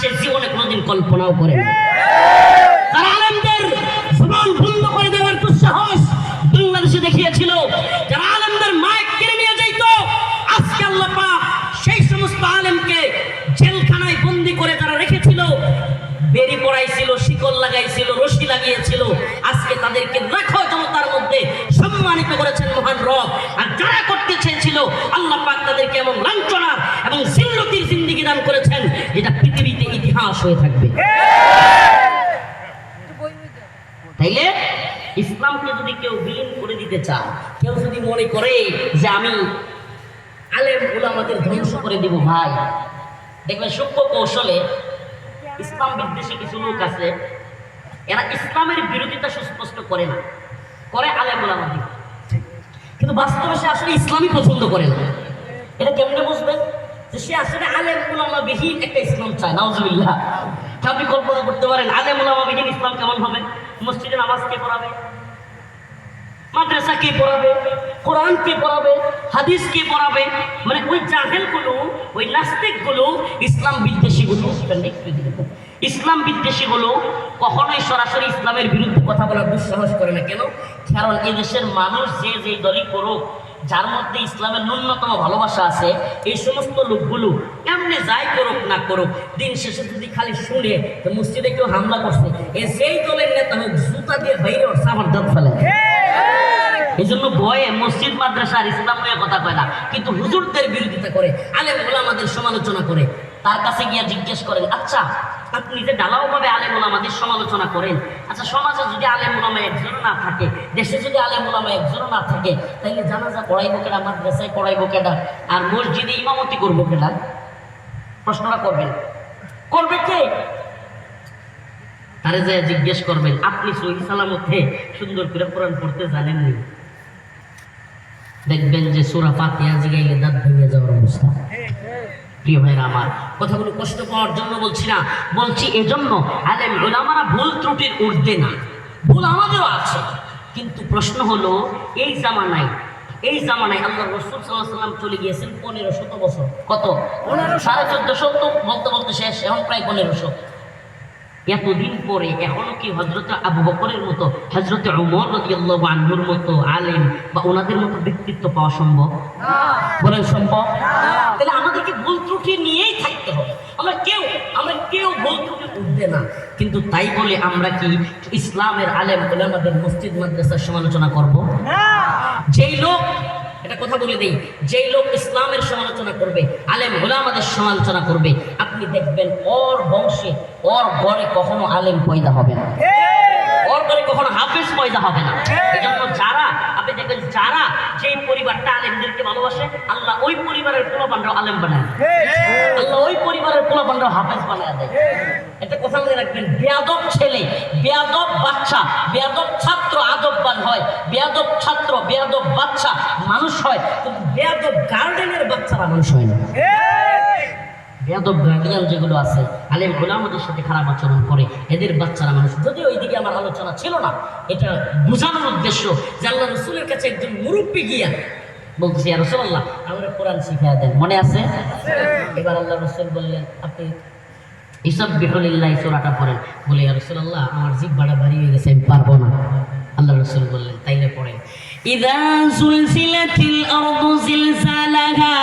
সে জীবনে কোনোদিন কল্পনাও করে না। আর আলেমদের জবান বন্ধ করে দেওয়ার দুঃসাহস বাংলাদেশে দেখিয়েছিল। যারা আলেমদের মাইক কেড়ে নিয়ে যাইত, আজকে আল্লাহ পাক সেই সমস্ত আলেমকে জেলখানায় বন্দি করে যারা রেখেছিল, বেরি পড়াইছিল, শিকল লাগাইছিল, রশি লাগিয়েছিল, আজকে তাদেরকে লাখো জনতার মধ্যে সম্মানিত করেছেন মহান রব। আর যারা করতে চেয়েছিল আল্লাহ পাক তাদেরকে এমন লাঞ্ছনার এবং জিল্লতির জিন্দেগি দান করেছেন যেটা পৃথিবীতে ইতিহাস হয়ে থাকবে। তাইলে ইসলামকে যদি কেউ বিলীন করে দিতে চায়, কেউ যদি মনে করে যে আমি আলেম উলামাদের ধ্বংস করে দিব, ভাই দেখবেন সূক্ষ্ম কৌশলে ইসলাম বিদ্বেষী কিছু লোক আছে, এরা ইসলামের বিরোধিতা সুস্পষ্ট করে না, করে আলেম উলামাদের, কিন্তু বাস্তবে সে আসলে ইসলামই পছন্দ করে না। এটা কেমনে বুঝবেন যে সে আসলে আলেম উলামা বিহীন একটা ইসলাম চায়? নাউজুবিল্লাহ। আপনি কল্পনা করতে পারেন আলেম উলামা বিহীন ইসলাম কেমন হবে? মসজিদে নামাজ কে পড়াবে? মাদ্রাসা কে পড়াবে? কোরআন কে পড়াবে? হাদিস কে পড়াবে? মানে ওই জাহেলগুলো, ওই নাস্তিকগুলো, ইসলাম বিদ্বেষীগুলো, ইসলাম বিদ্বেষীগুলো কখনোই সরাসরি ইসলামের বিরুদ্ধে কথা বলার দুঃসাহস করে না। কেন? কারণ এদেশের মানুষ যে যে দলই করুক, যার মধ্যে ইসলামের ন্যূনতম ভালোবাসা আছে, এই সমস্ত লোকগুলো এমনি যাই করুক না করুক, দিন শেষে যদি খালি শুনে যে মসজিদে কেউ হামলা করছে, এ সেই দলের নেতা হোক, জুতা দিয়ে বাইরে সামার দাঁত ফেলে। এই জন্য ভয়ে মসজিদ মাদ্রাসা আর ইসলাম নিয়ে কথা কয় না, কিন্তু হুজুরদের বিরোধিতা করে, আলেম ওলামাদের সমালোচনা করে। তার কাছে গিয়ে জিজ্ঞেস করেন, আচ্ছা আপনি যে ঢালাও ভাবে আলেম ওলামাদের সমালোচনা করেন, আচ্ছা সমাজে যদি আলেম ওলামা একজনও না থাকে, দেশে যদি আলেম ওলামা একজনও না থাকে, তাইলে জানাজা পড়াইবো কেডা, মাদ্রাসায় পড়াইবো কেডা, আর মসজিদে ইমামতি করবো কেডা? প্রশ্নটা করবেন, করবে কে? তারে যে জিজ্ঞেস করবেন, আপনি সহিহ সালামতে সুন্দর করে কোরআন পড়তে জানেননি? দেখবেন যে সূরা ফাতিহা জিগাইলে দাঁত ভেঙে যাওয়ার অবস্থা। প্রিয় ভাইরা আমার, কথাগুলো কষ্ট পাওয়ার জন্য বলছি না, বলছি এজন্য আলেম উলামারা ভুল ত্রুটির ঊর্ধ্বে না, ভুল আমাদেরও আছে। কিন্তু প্রশ্ন হলো এই জামানায় আল্লাহ রাসূল সাল্লাল্লাহু আলাইহি ওয়াসাল্লাম চলে গিয়েছেন 1500 বছর। কত? 1450 তো বলতে বলতে শেষ, এখন প্রায় 1500। এতদিন পরে এখনো কি হযরত আবু বকরের মতো, হযরত ওমর রাদিয়াল্লাহু আনহুর মতো আলেম বা ওনাদের মতো ব্যক্তিত্ব পাওয়া সম্ভব? বলেন সম্ভব? তাহলে আমাদেরকে ভুল ত্রুটি নিয়েই থাকতে হবে। আমরা কেউ ভুল ত্রুটি উঠবে না, কিন্তু তাই বলে আমরা কি ইসলামের আলেম ওলামাদের মসজিদ মাদ্রাসার সমালোচনা করব? যেই লোক, এটা কথা বলে দেই, যেই লোক ইসলামের সমালোচনা করবে, আলেম ওলামাদের সমালোচনা করবে, আপনি দেখবেন ওর বংশে, ওর ঘরে কখনো আলেম পয়দা হবে না, ওর ঘরে কখনো হাফেজ পয়দা হবে না। এই জন্য যারা, আপনি দেখবেন যারা যেই পরিবারটা আলেমদেরকে ভালোবাসে, আল্লাহ ওই পরিবারের পোলাপানরাও আলেম বানায়, আল্লাহ ওই পরিবারের পোলাপানরাও হাফেজ বানায় দেয়। একটা কথা মনে রাখবেন, বেয়াদব ছেলে, বেয়াদব বাচ্চা, বেয়াদব ছাত্র আদববান হয়, বেয়াদব ছাত্র, বেয়াদব বাচ্চা মানুষ হয়, কিন্তু বেয়াদব গার্ডেনের বাচ্চারা মানুষ হয় না। বেয়াদব গার্ডিয়ান যেগুলো আছে, আলেম ওলামাদের সাথে খারাপ আচরণ করে, এদের বাচ্চারা মানুষ। যদিও ওইদিকে আমার আলোচনা ছিল না, এটা বোঝানোর উদ্দেশ্য যে আল্লাহ রাসূলের কাছে একজন মুরব্বী গিয়া বলতেছি, ইয়া রাসূলুল্লাহ আমরা কোরআন শিখিয়ে দেন, মনে আছে? এবার আল্লাহ রাসূল বললেন, আপনি ইসাব্বিহু লিল্লাহি সূরাটা পড়েন। বলে, ইয়া রাসূলুল্লাহ আমার জিহ্বাটা ভারী হয়ে গেছে, আমি পারবো না। আল্লাহ রাসূল বললেন, তাইলে পড়েন, ইযা যুলজিলাতিল আরদু জিলজালাহা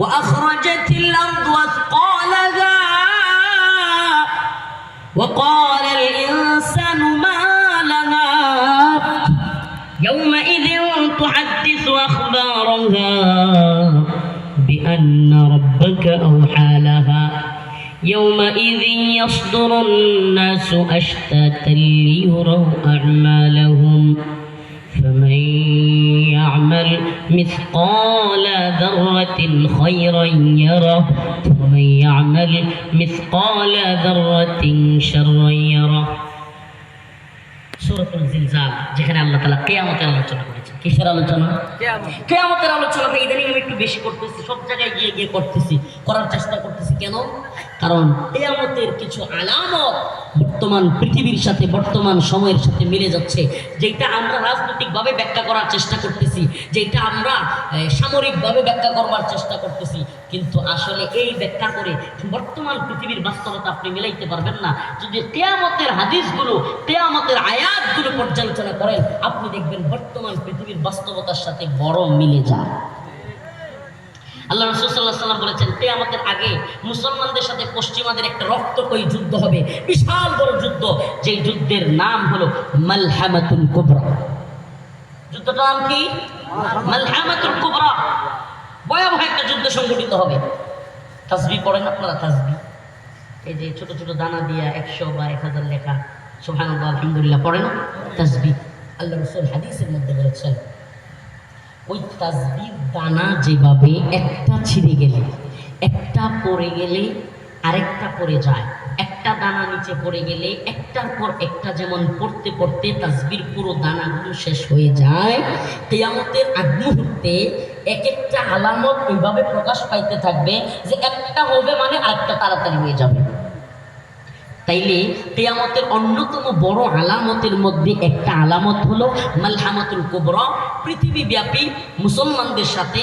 ওয়া আখরাজাতিল আরদু আথকালাহা ওয়া ক্বালাল ইনসানু মা লাহা ইয়াওমাইযিন তুহাদ্দিসু আখবারাহা بأن ربك أوحى لها يومئذ يصدر الناس أشتاتا ليروا أعمالهم فمن يعمل مثقال ذرة خيرا يره ومن يعمل مثقال ذرة شرا يره। সূরাতুল জিলজাল, যেখানে আল্লাহ তাআলা কিয়ামতের আলোচনা করেছেন। কিসের আলোচনা? কিয়ামতের আলোচনা। ইদানিং আমি একটু বেশি করতেছি, সব জায়গায় গিয়ে করতেছি, করার চেষ্টা করতেছি। কেন? কারণ কিয়ামতের কিছু আলামত বর্তমান পৃথিবীর সাথে বর্তমান সময়ের সাথে মিলে যাচ্ছে, যেটা আমরা রাজনৈতিকভাবে ব্যাখ্যা করার চেষ্টা করতেছি, যেটা আমরা সামরিকভাবে ব্যাখ্যা করবার চেষ্টা করতেছি, কিন্তু আসলে এই ব্যাখ্যা করে বর্তমান পৃথিবীর বাস্তবতা আপনি মিলাইতে পারবেন না। যদি কিয়ামতের হাদিসগুলো, কিয়ামতের আয়াতগুলো পর্যালোচনা করেন, আপনি দেখবেন বর্তমান পৃথিবীর বাস্তবতার সাথে বড় মিলে যায়। আল্লাহ রাসূল সাল্লাল্লাহু আলাইহি ওয়াসাল্লাম বলেছেন, কিয়ামতের আগে মুসলমানদের সাথে পশ্চিমাদের একটা রক্তক্ষয়ী যুদ্ধ হবে, বিশাল বড় যুদ্ধ, যেই যুদ্ধের নাম হলো মালহামাতুল কুবরা। যুদ্ধটার নাম কি? মালহামাতুল কুবরা। ভয়াবহ একটা যুদ্ধ সংঘটিত হবে। তাসবিহ পড়েন আপনারা? তাসবিহ, এই যে ছোট ছোট দানা দিয়া 100 বা 1000 লেখা সুবহানাল্লাহ আলহামদুলিল্লাহ পড়েন, তাসবিহ। আল্লাহ রাসূল হাদিসের মধ্যে বলেছেন, ওই তাসবিহ দানা যেভাবে একটা ছিঁড়ে গেলে, একটা পড়ে গেলে আরেকটা পড়ে যায়, একটা দানা নিচে পড়ে গেলে একটার পর একটা যেমন পড়তে পড়তে তাসবির পুরো দানাগুলো শেষ হয়ে যায়, কিয়ামতের আগ মুহূর্তে এক একটা আলামত এইভাবে প্রকাশ পাইতে থাকবে যে একটা হবে মানে আরেকটা তাড়াতাড়ি হয়ে যাবে। তাইলে কিয়ামতের অন্যতম বড় আলামতের মধ্যে একটা আলামত হলো মালহামাতুল কুবরা। পৃথিবীব্যাপী মুসলমানদের সাথে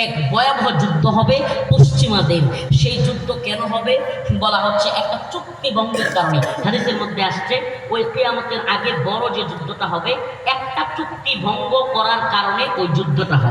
এক ভয়াবহ যুদ্ধ হবে পশ্চিমাদের। সেই যুদ্ধ কেন হবে? বলা হচ্ছে একটা চুক্তি ভঙ্গের কারণে। হাদিসের মধ্যে আসছে, ওই কিয়ামতের আগে বড় যে যুদ্ধটা হবে, একটা চুক্তি ভঙ্গ করার কারণে ওই যুদ্ধটা হবে।